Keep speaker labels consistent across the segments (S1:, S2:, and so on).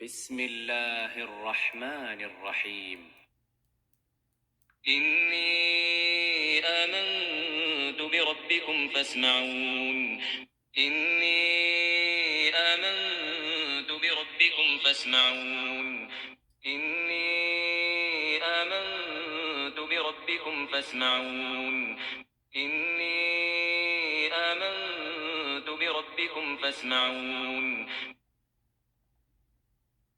S1: بسم الله الرحمن الرحيم.
S2: إني آمنت بربكم فاسمعون. إني آمنت بربكم فاسمعون. إني آمنت بربكم فاسمعون. إني آمنت بربكم فاسمعون.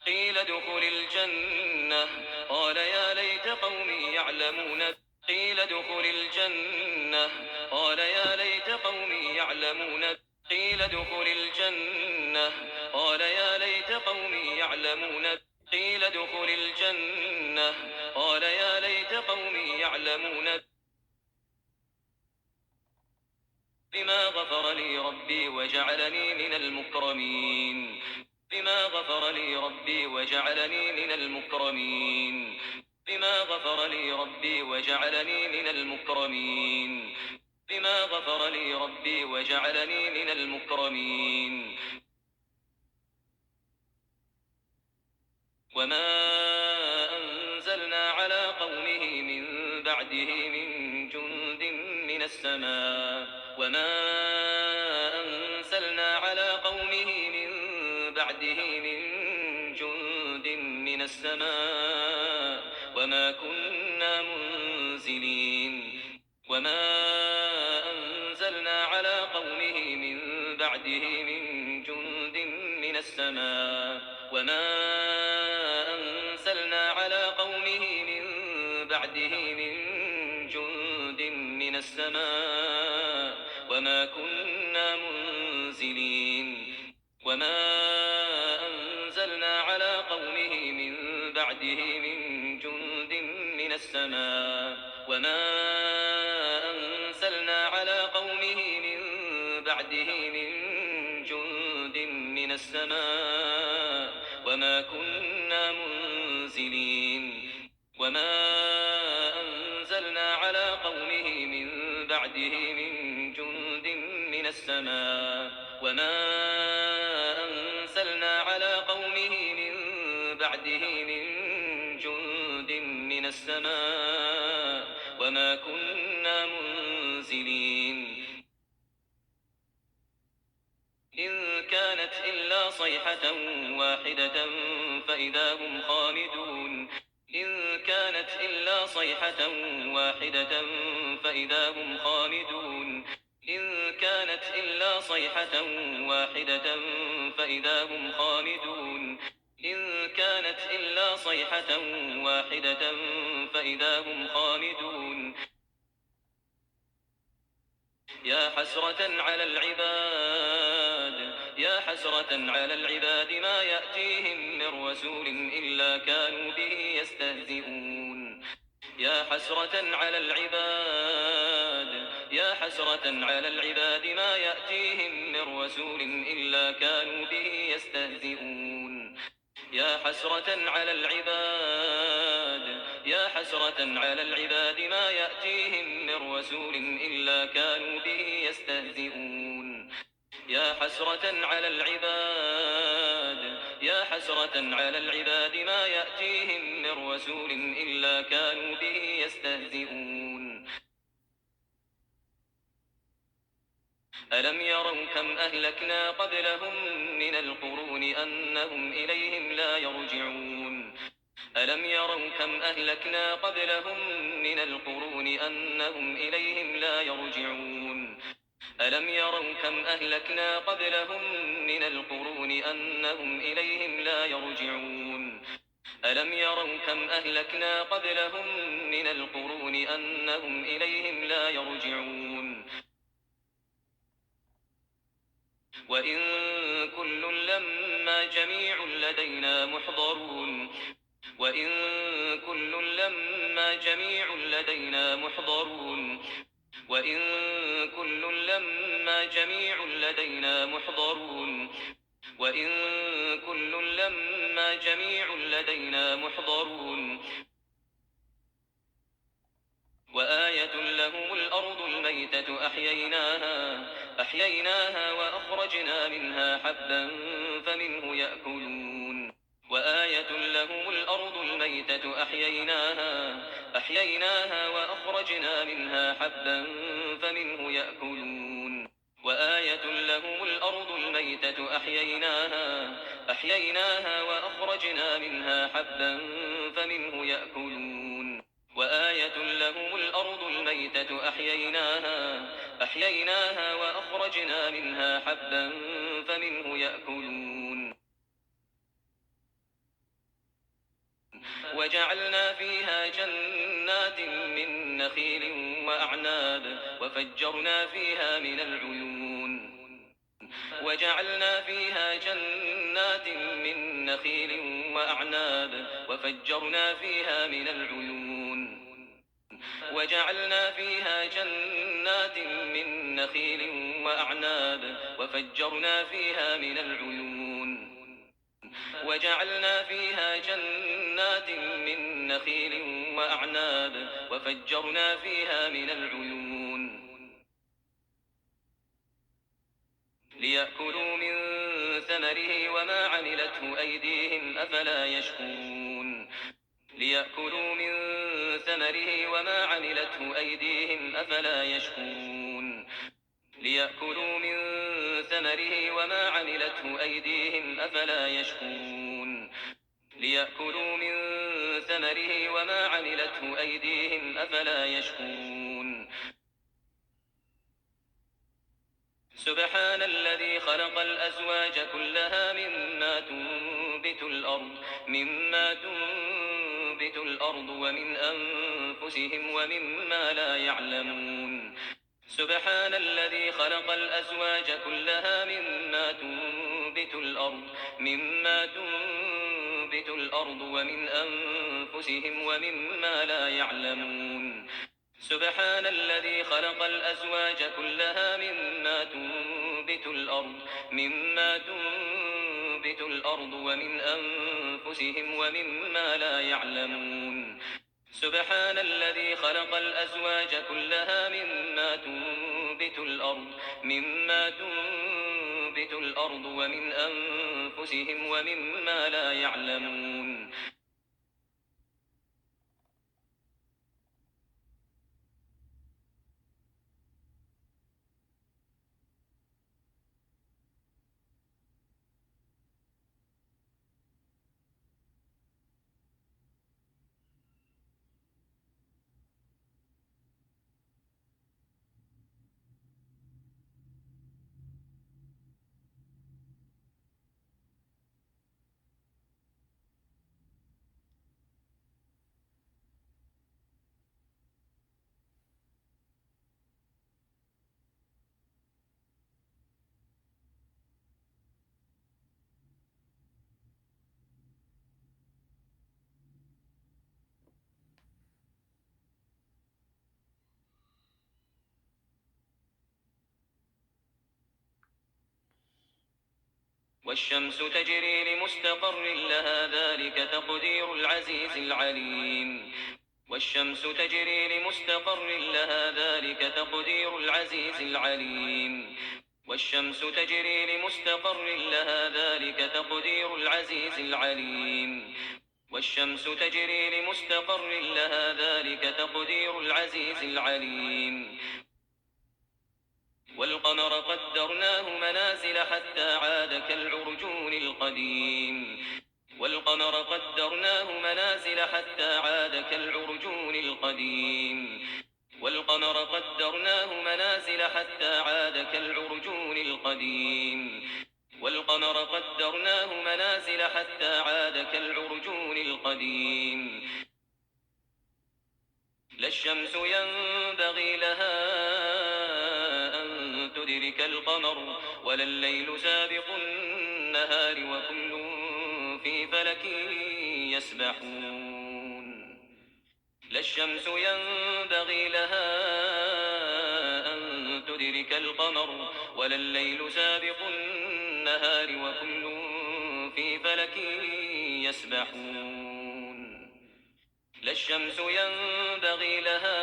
S2: قيل ادخل الجنة قال يا ليت قومي يعلمون. قيل ادخل الجنة قال يا ليت قومي يعلمون. قيل ادخل الجنة قال يا ليت قومي يعلمون. قيل ادخل الجنة قال يا ليت قومي يعلمون. بما غفر لي ربي وجعلني من المكرمين. بما غفر لي ربي وجعلني من المكرمين. بما غفر لي ربي وجعلني من المكرمين. بما غفر لي ربي وجعلني من المكرمين. وما أنزلنا على قومه من بعده من جند من السماء. وما أنزلنا على قومه من بعده من جند من السماء وما كنا منزلين. وما أنزلنا على قومه من بعده من جند من السماء. وما أنزلنا على قومه من بعده من جند من السماء وما كنا منزلين. وما أنزلنا على قومه من بعده من جند من السماء. وما أنزلنا على قومه من بعده من جند من السماء وما كنا منزلين. وما أنزلنا على قومه من بعده من جند من السماء. وما أنزلنا على قومه من بعده من جند من السماء وما كنا منزلين. إن كانت إلا صيحة واحدة فإذا هم خامدون. إن كانت إلا صيحة واحدة فإذا هم خامدون. إن كانت إلا صيحة واحدة فإذا هم خامدون. إن كانت إلا صيحة واحدة فإذا هم خامدون. يا حسرة على العباد. يا حسرة على العباد ما يأتيهم من رسول إلا كانوا به يستهزئون. يا حسرة على العباد. يا حسرة على العباد ما يأتيهم من رسول إلا كانوا به يستهزئون. يا حسرة على العباد. يا حسرة على العباد ما يأتيهم من رسول إلا كانوا به يستهزئون. يا حسرة على العباد. يا حسرة على العباد ما يأتيهم من رسول إلا كانوا به يستهزئون. ألم يروا كم أهلكنا قبلهم من القرون أنهم إليهم لا يرجعون. ألم يروا كم أهلكنا قبلهم من القرون أنهم إليهم لا يرجعون. ألم يروا كم أهلكنا قبلهم من القرون أنهم إليهم لا يرجعون. ألم يروا كم أهلكنا قبلهم من القرون أنهم إليهم لا يرجعون. وإن كل لما جميع لدينا محضرون. وإن كل لما جميع لدينا محضرون. وإن كل لما جميع لدينا محضرون. وإن كل لما جميع لدينا محضرون. وآية لهم الأرض الميتة أحييناها وأخرجنا منها حبا فمنه يأكلون. وآية لهم الأرض الميتة أحييناها وأخرجنا منها حبا فمنه يأكلون وآية لهم الأرض الميتة أحييناها وأخرجنا منها حبا فمنه يأكلون وآية لهم الأرض الميتة أحييناها وأخرجنا منها حبا فمنه يأكلون وجعلنا فيها جنات من نخيل وأعناب وفجرنا فيها من العيون وجعلنا فيها جنات من نخيل وأعناب وفجرنا فيها من العيون وجعلنا فيها جنات من نخيل وأعناب وفجرنا فيها من العيون وجعلنا فيها جنات من نخيل وأعناب وفجرنا فيها من العيون ليأكلوا من ثمره وما عملته أيديهم أفلا يشكرون ليأكلوا من ثمره وما عملته أيديهم أفلا يشكرون ليأكلوا من ثمره وما عملته أيديهم أفلا يشكرون ليأكلوا من ثمره وما عملته أيديهم أفلا يشكرون سبحان الذي خلق الأزواج كلها مما تنبت الأرض ومن أنفسهم ومما لا يعلمون سبحان الذي خلق الأزواج كلها مما تنبت الأرض ومن أنفسهم ومما لا يعلمون سبحان الذي خلق الأزواج كلها مما تنبت الأرض ومن أنفسهم ومما لا يعلمون سبحان الذي خلق الأزواج كلها مما تنبت الأرض ومن أنفسهم ومما لا يعلمون والشمس تجري لمستقر لها ذلك تقدير العزيز العليم والشمس تجري لمستقر لها ذلك تقدير العزيز العليم والشمس تجري لمستقر لها ذلك تقدير العزيز العليم والشمس تجري لمستقر لها ذلك تقدير العزيز العليم والقمر قدرناه منازل حتى عاد كالعرجون القديم والقمر قدرناه منازل حتى عاد كالعرجون القديم والقمر قدرناه منازل حتى عاد كالعرجون القديم والقمر قدرناه منازل حتى عاد كالعرجون القديم لا الشمس ينبغي لها أن تدرك القمر ولا الليل سابق النهار وكل في فلك يسبحون لا الشمس ينبغي لها أن تدرك القمر ولا الليل سابق النهار وكل في فلك يسبحون لا الشمس ينبغي لها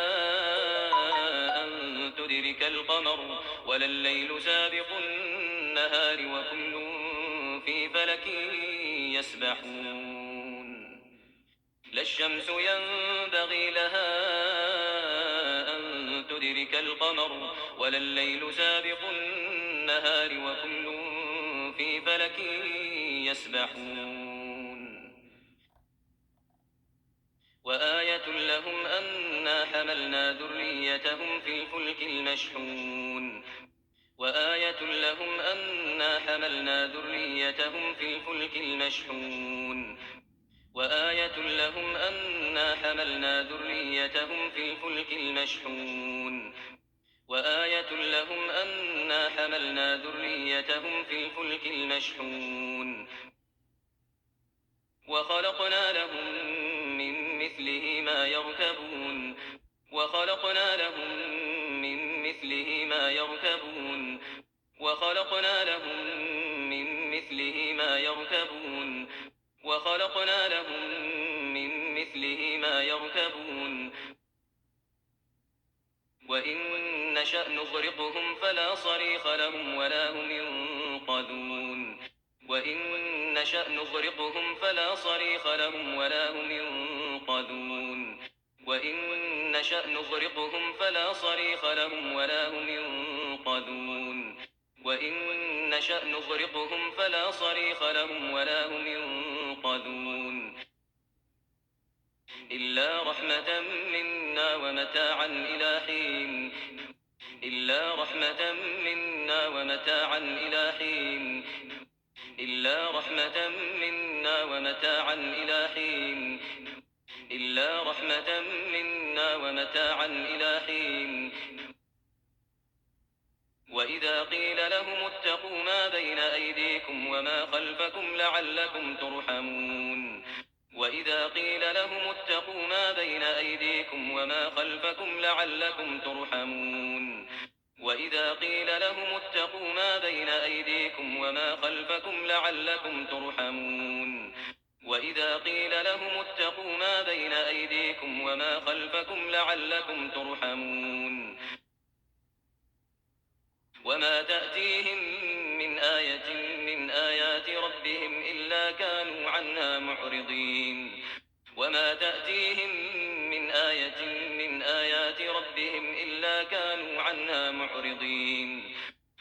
S2: أن تدرك القمر ولا الليل سابق النهار وكل في فلك يسبحون لا الشمس ينبغي لها أن تدرك القمر ولا الليل سابق النهار وكل في فلك يسبحون وآية لهم أنا حملنا ذريتهم في الفلك المشحون وآية لهم أنا حملنا ذريتهم في الفلك المشحون وآية لهم أنا حملنا ذريتهم في الفلك المشحون وآية لهم أنا حملنا ذريتهم في الفلك المشحون وخلقنا لهم من مثله ما يركبون وخلقنا لهم من مثله ما يركبون وخلقنا لهم من مثله ما يركبون وخلقنا لهم من مثله ما يركبون وإن نشأ نغرقهم فلا صريخ لهم ولا هم ينقذون وإن نشأ نغرقهم فلا صريخ لهم ولا هم ينقذون وإن نشأ نغرقهم فلا صريخ لهم ولا هم ينقذون وإن نشأ نغرقهم فلا صريخ لهم ولا هم ينقذون إلا رحمة منا ومتاعا إلى حين إلا رحمة منا ومتاعا إلى حين إلا رحمة منا ومتاعا إلى حين إلا رحمة منا ومتاعا إلى حين وإذا قيل لهم اتقوا ما بين أيديكم وما خلفكم لعلكم ترحمون وإذا قيل لهم اتقوا ما بين أيديكم وما خلفكم لعلكم ترحمون وإذا قيل لهم اتقوا ما بين أيديكم وما خلفكم لعلكم ترحمون وإذا قيل لهم اتقوا ما بين أيديكم وما خلفكم لعلكم ترحمون وما تأتيهم من آية من آيات ربهم إلا كانوا عنها معرضين وما تأتيهم من آية من آيات ربهم إلا كانوا عنها معرضين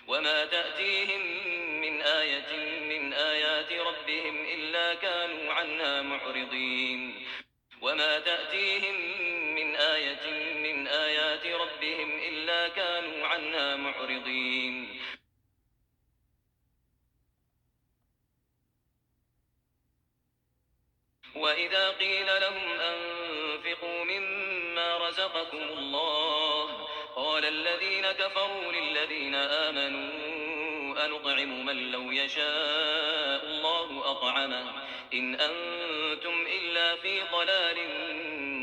S2: وما تأتيهم من آية من آيات ربهم إلا كانوا عنها معرضين وما تأتيهم من آية من آيات ربهم إلا كانوا عنها معرضين وإذا قيل لهم أنفقوا مما رزقكم الله قال الذين كفروا للذين آمنوا أنطعم من لو يشاء الله أطعمه إن أنتم إلا في ضلال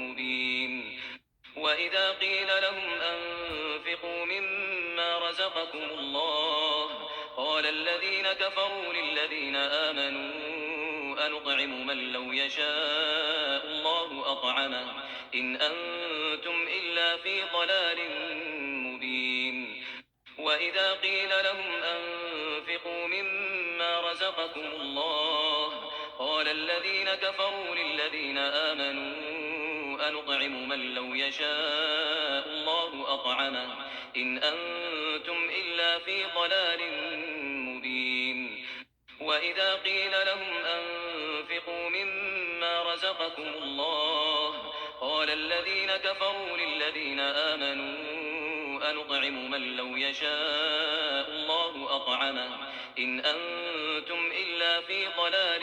S2: مبين وإذا قيل لهم أنفقوا مما رزقكم الله قال الذين كفروا للذين آمنوا أنطعم من لو يشاء الله أطعمه إن أنتم إلا في ضلال مبين وإذا قيل لهم أنفقوا مما رزقكم الله قال الذين كفروا للذين آمنوا أنطعم من لو يشاء الله أطعمه إن أنتم إلا في ضلال مبين وإذا قيل لهم أنفقوا مما رزقكم الله قال الذين كفروا للذين آمنوا أنطعم من لو يشاء الله أطعمه إن أنتم إلا في ضلال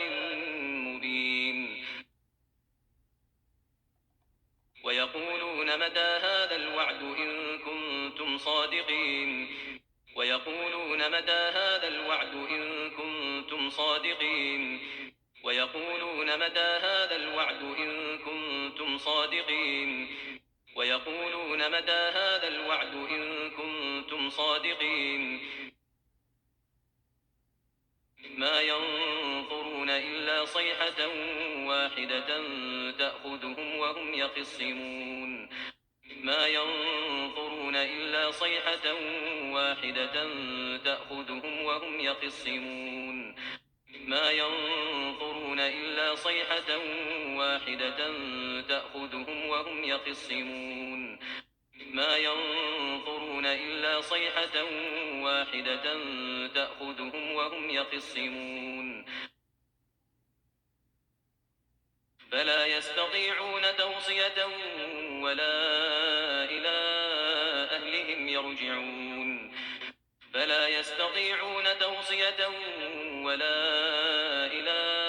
S2: مبين ويقولون متى هذا الوعد إن كنتم صادقين ويقولون متى هذا الوعد إن كنتم صادقين ويقولون متى هذا الوعد إن كنتم صادقين ويقولون متى هذا الوعد إن كنتم صادقين ما ينظرون إلا صيحة واحدة تأخذهم وهم يخصمون ما ينظرون إلا صيحة واحدة تأخذهم وهم يخصمون ما ينظرون ينظرون إلا صيحة واحدة تأخذهم وهم يخصمون ما ينظرون إلا صيحة واحدة تأخذهم وهم يخصمون فلا يستطيعون توصية ولا إلى أهلهم يرجعون فلا يستطيعون توصية ولا إلى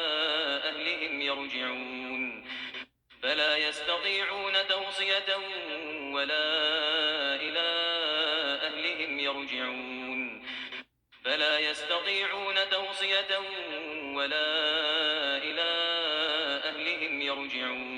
S2: أهلهم يرجعون فلا يستطيعون توصية ولا إلى أهلهم يرجعون فلا يستطيعون توصية ولا إلى أهلهم يرجعون